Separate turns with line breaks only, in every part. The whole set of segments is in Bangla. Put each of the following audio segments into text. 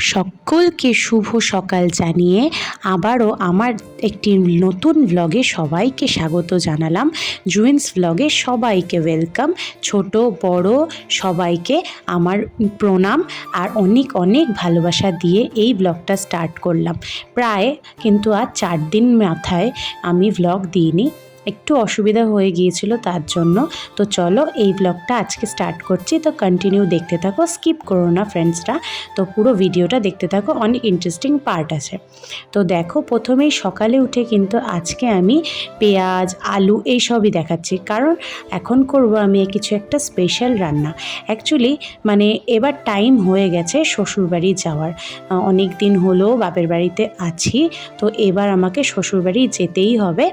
সকলকে শুভ সকাল জানিয়ে আবারও আমার একটি নতুন ব্লগে সবাইকে স্বাগত জানালাম। জুয়েন্স ব্লগে সবাইকে ওয়েলকাম। ছোট বড় সবাইকে আমার প্রণাম আর অনেক অনেক ভালোবাসা দিয়ে এই ব্লগটা স্টার্ট করলাম। প্রায় কিন্তু আজ 4 দিন মাথায় আমি ব্লগ দিইনি, একটু অসুবিধা হয়ে গিয়েছিল তার জন্য। তো চলো এই ব্লগটা আজকে স্টার্ট করছি, তো কন্টিনিউ দেখতে থাকো, স্কিপ করো না ফ্রেন্ডসরা। তো পুরো ভিডিওটা দেখতে থাকো, অনেক ইন্টারেস্টিং পার্ট আছে। তো দেখো, প্রথমেই সকালে উঠে কিন্তু আজকে আমি পেঁয়াজ আলু এইসবই দেখাচ্ছি, কারণ এখন করব আমি কিছু একটা স্পেশাল রান্না। অ্যাকচুয়ালি মানে এবার টাইম হয়ে গেছে শ্বশুরবাড়ি যাওয়ার, অনেক দিন হলো বাপের বাড়িতে আছি, তো এবার আমাকে শ্বশুরবাড়ি যেতেই হবে,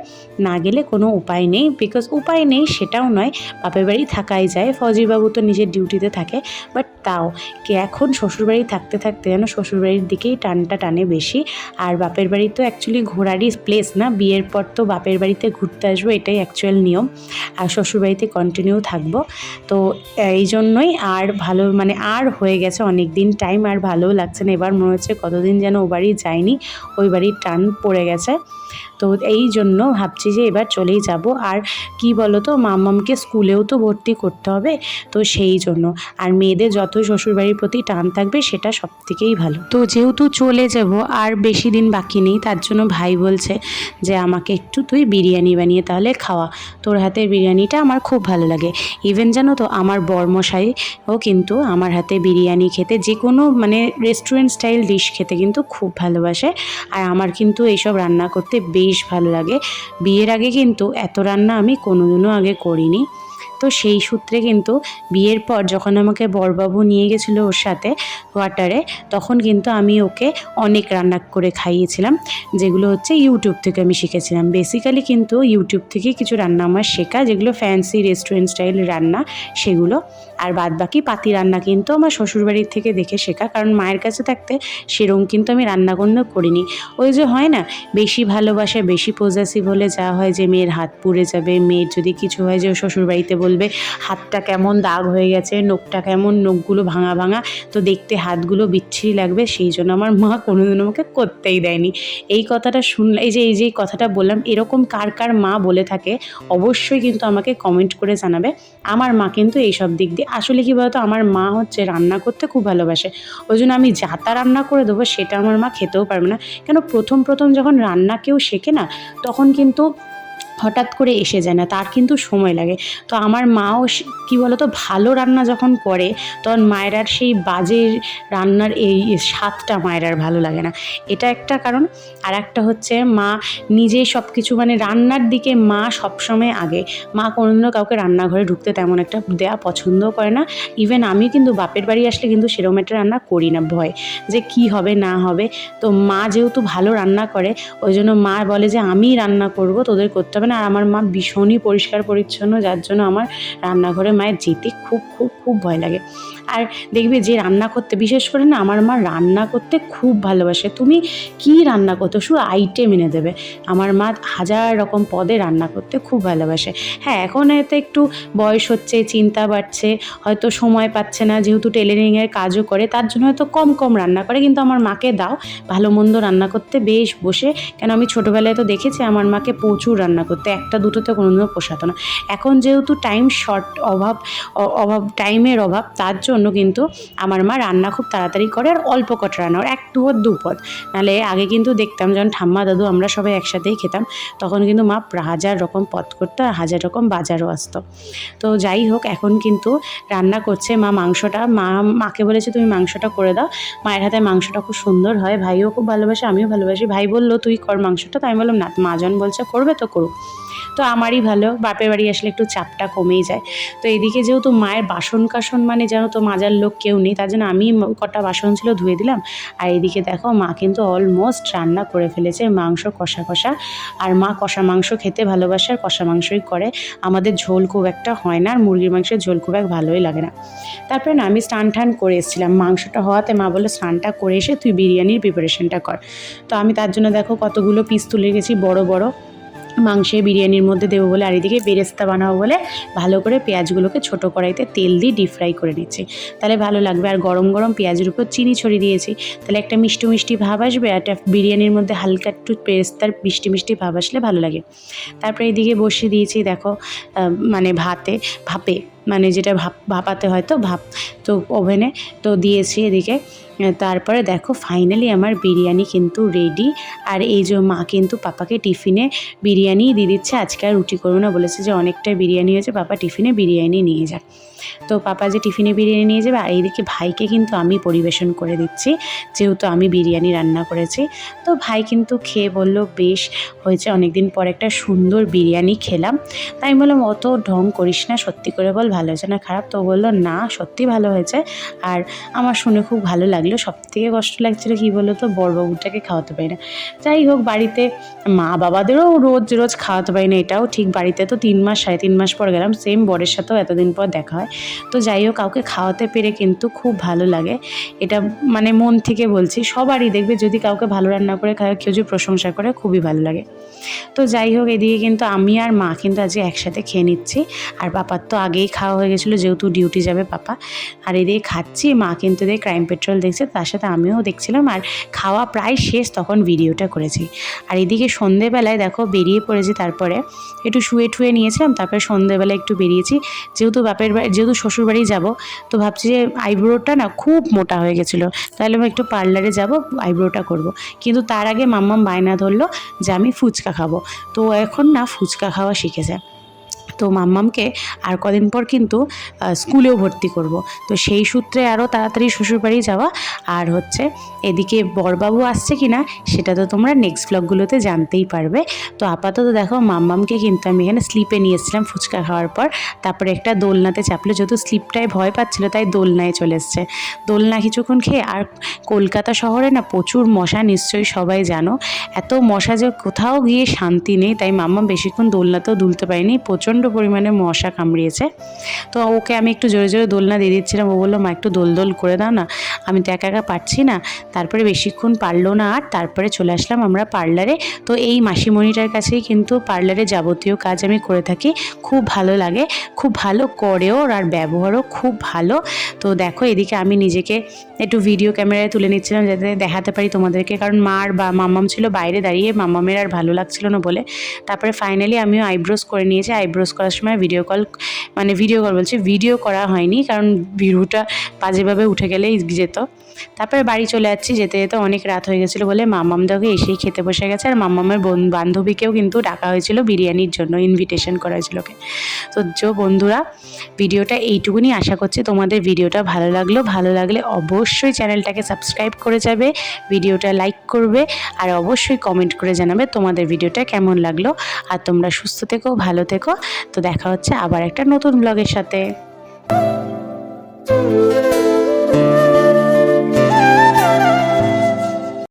না গেলে কোনো উপায় নেই। বিকজ উপায় নেই সেটাও নয়, বাপের বাড়ি থাকাই যায়, ফজিবাবু তো নিজের ডিউটিতে থাকে, বাট তাও কি এখন শ্বশুরবাড়ি থাকতে থাকতে যেন শ্বশুরবাড়ির দিকেই টানটা টানে বেশি। আর বাপের বাড়ি তো অ্যাকচুয়ালি ঘোরারই প্লেস না, বিয়ের পর তো বাপের বাড়িতে ঘুরতে আসবো, এটাই অ্যাকচুয়াল নিয়ম, আর শ্বশুরবাড়িতে কন্টিনিউ থাকবো। তো এই জন্যই আর ভালো মানে আর হয়ে গেছে অনেক দিন টাইম, আর ভালোও লাগছে না। এবার মনে হচ্ছে কতদিন যেন ও বাড়ি যায়নি, ওই বাড়ির টান পড়ে গেছে। তো এই জন্য ভাবছি যে এবার চলেই যাব। আর কি বলো তো, মাম্মামকে স্কুলেও তো ভর্তি করতে হবে, তো সেই জন্য। আর মেয়েদের যতই শ্বশুরবাড়ির প্রতি টান থাকবে সেটা সব থেকেই ভালো। তো যেহেতু চলে যাব আর বেশি দিন বাকি নেই, তার জন্য ভাই বলছে যে আমাকে একটু তুই বিরিয়ানি বানিয়ে তাহলে খাওয়া, তোর হাতের বিরিয়ানিটা আমার খুব ভালো লাগে। ইভেন জানো তো, আমার বরমশাইও কিন্তু আমার হাতে বিরিয়ানি খেতে, যে কোনো মানে রেস্টুরেন্ট স্টাইল ডিশ খেতে কিন্তু খুব ভালোবাসে। আর আমার কিন্তু এইসব রান্না করতে বেশ ভালো লাগে। বিয়ের আগে কিন্তু এত রান্না আমি কোনোদিনও আগে করিনি। তো সেই সূত্রে কিন্তু বিয়ের পর যখন আমাকে বরবাবু নিয়ে গেছিলো ওর সাথে কোয়ার্টারে, তখন কিন্তু আমি ওকে অনেক রান্না করে খাইয়েছিলাম, যেগুলো হচ্ছে ইউটিউব থেকে আমি শিখেছিলাম। বেসিক্যালি কিন্তু ইউটিউব থেকে কিছু রান্না আমার শেখা, যেগুলো ফ্যান্সি রেস্টুরেন্ট স্টাইল রান্না সেগুলো। আর বাদ বাকি পাতি রান্না কিন্তু আমার শ্বশুরবাড়ির থেকে দেখে শেখা, কারণ মায়ের কাছে থাকতে সেরকম কিন্তু আমি রান্না করিনি। ওই যে হয় না, বেশি ভালোবাসা বেশি পজেসিভ হলে যা হয় যে মেয়ের হাত পুড়ে যাবে, মেয়ের যদি কিছু হয় যে শ্বশুরবাড়িতে বলবে হাতটা কেমন দাগ হয়ে গেছে, নখটা কেমন, নখগুলো ভাঙা ভাঙা, তো দেখতে হাতগুলো বিচ্ছিরি লাগবে। সেই জন্য আমার মা কোনোদিনও আমাকে করতেই দেয়নি। এই কথাটা শুনলে, এই যে কথাটা বললাম, এরকম কার কার মা বলে থাকে অবশ্যই কিন্তু আমাকে কমেন্ট করে জানাবে। আমার মা কিন্তু এইসব দিক দিয়ে আসলে কী বলতো, আমার মা হচ্ছে রান্না করতে খুব ভালোবাসে, ওই জন্য আমি যা তা রান্না করে দেবো সেটা আমার মা খেতেও পারবে না। কেন, প্রথম যখন রান্না কেউ শেখে না, তখন কিন্তু হঠাৎ করে এসে যায় না, তার কিন্তু সময় লাগে। তো আমার মাও কী বলতো, ভালো রান্না যখন করে তখন মায়ের আর সেই বাজে রান্নার এই স্বাদটা মায়ের আর ভালো লাগে না, এটা একটা কারণ। আর একটা হচ্ছে মা নিজেই সব কিছু মানে রান্নার দিকে মা সবসময় আগে। মা কোনোদিনও কাউকে রান্নাঘরে ঢুকতে তেমন একটা দেওয়া পছন্দও করে না। ইভেন আমি কিন্তু বাপের বাড়ি আসলে কিন্তু সেরকম একটা রান্না করি না, ভয় যে কি হবে না হবে। তো মা যেহেতু ভালো রান্না করে, ওই জন্য মা বলে যে আমি রান্না করব, তোদের করতে হবে না। আর আমার মা ভীষণই পরিষ্কার পরিচ্ছন্ন, যার জন্য আমার রান্নাঘরে মায়ের যেতে খুব খুব খুব ভয় লাগে। আর দেখবে যে রান্না করতে, বিশেষ করে না আমার মা রান্না করতে খুব ভালোবাসে। তুমি কি রান্না করতে, শুধু আইটেম এনে দেবে। আমার মা 1000 রকম পদে রান্না করতে খুব ভালোবাসে। হ্যাঁ, এখন এতে একটু বয়স হচ্ছে, চিন্তা বাড়ছে, হয়তো সময় পাচ্ছে না, যেহেতু টেলারিংয়ের কাজও করে, তার জন্য হয়তো কম রান্না করে। কিন্তু আমার মাকে দাও ভালো মন্দ রান্না করতে বেশ বসে, কেন আমি ছোটোবেলায় তো দেখেছি আমার মাকে প্রচুর রান্না করতে, একটা দুটোতে কোনোদিনও পোষাতো না। এখন যেহেতু টাইম শর্ট, অভাব টাইমের অভাব, তার জন্য কিন্তু আমার মা রান্না খুব তাড়াতাড়ি করে, আর অল্প কটা রান্না, আর 1-2 পদ। নাহলে আগে কিন্তু দেখতাম যখন ঠাম্মা দাদু আমরা সবাই একসাথেই খেতাম, তখন কিন্তু মা 1000 রকম পদ করতো, আর 1000 রকম বাজারও আসতো। তো যাই হোক, এখন কিন্তু রান্না করছে মা মাংসটা। মাকে বলেছে তুমি মাংসটা করে দাও। মায়ের হাতে মাংসটা খুব সুন্দর হয়, ভাইও খুব ভালোবাসে, আমিও ভালোবাসি। ভাই বললো তুই কর মাংসটা, তো আমি বললাম না, মা জন বলছে করবে তো করুক। তো আমারই ভালো, বাপের বাড়ি আসলে একটু চাপটা কমেই যায়। তো এদিকে যেহেতু মায়ের বাসন কাসন মানে জানো তো মাজার লোক কেউ নেই, তার জন্য আমি কটা বাসন ছিল ধুয়ে দিলাম। আর এদিকে দেখো মা কিন্তু অলমোস্ট রান্না করে ফেলেছে, মাংস কষা। আর মা কষা মাংস খেতে ভালোবাসে, আর কষা মাংসই করে। আমাদের ঝোল খুব একটা হয় না, আর মুরগির মাংসের ঝোল খুব এক ভালোই লাগে না। তারপরে না আমি স্নান টান করে এসেছিলাম, মাংসটা হওয়াতে মা বলে স্নানটা করে এসে তুই বিরিয়ানির প্রিপারেশনটা কর। তো আমি তার জন্য দেখো কতগুলো পিস তুলে গেছি বড় বড়, মাংসের বিরিয়ানির মধ্যে দেবো বলে, আর এদিকে বেরেস্তা বানাবো বলে ভালো করে পেঁয়াজগুলোকে ছোট কড়াইতে তেল দিয়ে ডিপ ফ্রাই করে নিচ্ছি, তাহলে ভালো লাগবে। আর গরম গরম পেঁয়াজের উপর চিনি ছড়িয়ে দিয়েছি, তাহলে একটা মিষ্টি মিষ্টি ভাব আসবে, আর একটা বিরিয়ানির মধ্যে হালকা একটু পেস্তার মিষ্টি মিষ্টি ভাব আসলে ভালো লাগে। তারপরে এদিকে বসিয়ে দিয়েছি দেখো মানে ভাপে মানে যেটা ভাপাতে হয় তো ভাপ, তো ওভেনে তো দিয়েছি এদিকে। তারপরে দেখো ফাইনালি আমার বিরিয়ানি কিন্তু রেডি। আর এই যে মা কিন্তু পাপাকে টিফিনে বিরিয়ানি দিয়ে দিচ্ছে, আজকে আর রুটি করবো না, বলেছে যে অনেকটা বিরিয়ানি হয়েছে, পাপা টিফিনে বিরিয়ানি নিয়ে যাক। তো পাপা যে টিফিনে বিরিয়ানি নিয়ে যাবে, আর এইদিকে ভাইকে কিন্তু আমি পরিবেশন করে দিচ্ছি, যেহেতু আমি বিরিয়ানি রান্না করেছি। তো ভাই কিন্তু খেয়ে বলল বেশ হয়েছে, অনেকদিন পর একটা সুন্দর বিরিয়ানি খেলাম। তাই বললাম অত ঢং করিস না, সত্যি করে বল ভালো হয়েছে না খারাপ। তো বললো না সত্যি ভালো হয়েছে, আর আমার শুনে খুব ভালো লাগলো। সবথেকে কষ্ট লাগছিলো কী বলো তো, বড়বাবুটাকে খাওয়াতে পারি না। যাই হোক, বাড়িতে মা বাবাদেরও রোজ রোজ খাওয়াতে পারি না, এটাও ঠিক। বাড়িতে তো 3 মাস 3.5 মাস পর গেলাম, সেম বরের সাথেও এতদিন পর দেখা হয়। তো যাই হোক, কাউকে খাওয়াতে পেরে কিন্তু খুব ভালো লাগে, এটা মানে মন থেকে বলছি। সবারই দেখবে যদি কাউকে ভালো রান্না করে খায়, কেউ যদি প্রশংসা করে, খুবই ভালো লাগে। তো যাই হোক, এদিকে কিন্তু আমি আর মা কিন্তু আজকে একসাথে খেয়ে নিচ্ছি। আর পাপার তো আগেই খাওয়া হয়ে গেছিলো, যেহেতু ডিউটি যাবে পাপা। আর এদিকে খাচ্ছি, মা কিন্তু এদিকে ক্রাইম পেট্রোল দেখছে, তার সাথে আমিও দেখছিলাম। আর খাওয়া প্রায় শেষ, তখন ভিডিওটা করেছি। আর এদিকে সন্ধেবেলায় দেখো বেরিয়ে পড়েছি, তারপরে একটু শুয়ে ঠুয়ে নিয়েছিলাম, তারপরে সন্ধেবেলায় একটু বেরিয়েছি, যেহেতু শ্বশুরবাড়ি যাব। তো ভাবছি যে আইব্রোটা না খুব মোটা হয়ে গেছিলো, তাহলে আমি একটু পার্লারে যাব, আইব্রোটা করব। কিন্তু তার আগে মাম্মাম বায়না ধরলো যে আমি ফুচকা খাবো। তো এখন না ফুচকা খাওয়া শিখেছে। তো মাম্মামকে আর কদিন পর কিন্তু স্কুলেও ভর্তি করব। তো সেই সূত্রে আরও তাড়াতাড়ি শ্বশুরবাড়ি যাওয়া। আর হচ্ছে এদিকে বরবাবু আসছে কি না সেটা তো তোমরা নেক্সট ব্লগগুলোতে জানতেই পারবে। তো আপাতত দেখো মাম্মামকে কিন্তু আমি এখানে স্লিপে নিয়ে এসেছিলাম ফুচকা খাওয়ার পর, তারপরে একটা দোলনাতে চাপলো, যেহেতু স্লিপটায় ভয় পাচ্ছিলো তাই দোলনায় চলে এসছে। দোলনা কিছুক্ষণ খেয়ে, আর কলকাতা শহরে না প্রচুর মশা, নিশ্চয়ই সবাই জানো, এত মশা যে কোথাও গিয়ে শান্তি নেই। তাই মাম্মাম বেশিক্ষণ দোলনাতেও দুলতে পারিনি, প্রচণ্ড পরিমাণে মশা কামড়িয়েছে। তো ওকে আমি একটু জোরে জোরে দোলনা দিয়ে দিচ্ছিলাম, ও বললো মা একটু দোল করে দাও না, আমি তো একা একা পারছি না। তারপরে বেশিক্ষণ পারলো না, আর তারপরে চলে আসলাম আমরা পার্লারে। তো এই মাসিমণিটার কাছেই কিন্তু পার্লারে যাবতীয় কাজ আমি করে থাকি, খুব ভালো লাগে, খুব ভালো করেও, আর ব্যবহারও খুব ভালো। তো দেখো এদিকে আমি নিজেকে একটু ভিডিও ক্যামেরায় তুলে নিচ্ছিলাম, যাতে দেখাতে পারি তোমাদেরকে, কারণ মার বা মাম্মাম ছিল বাইরে দাঁড়িয়ে, মাম্মামের আর ভালো লাগছিল না বলে। তারপরে ফাইনালি আমিও আইব্রোস করে নিয়েছি। আইব্রোস করার সময় ভিডিও বলছি, ভিডিও করা হয়নি, কারণ ভিউটা বাজেভাবে উঠে গেলেই যেত। তারপরে বাড়ি চলে যাচ্ছি, যেতে যেতে অনেক রাত হয়ে গেছিলো বলে মাম্মাম দেখে এসেই খেতে বসে গেছে। আর মাম্মামের বান্ধবীকেও কিন্তু ডাকা হয়েছিল বিরিয়ানির জন্য, ইনভিটেশন করা হয়েছিল ওকে। তো বন্ধুরা, ভিডিওটা এইটুকুনি, আশা করছি তোমাদের ভিডিওটা ভালো লাগলে অবশ্যই চ্যানেলটাকে সাবস্ক্রাইব করে যাবে, ভিডিওটা লাইক করবে, আর অবশ্যই কমেন্ট করে জানাবে তোমাদের ভিডিওটা কেমন লাগলো। আর তোমরা সুস্থ থেকো, ভালো থেকো। তো দেখা হচ্ছে আবার একটা নতুন ব্লগের সাথে।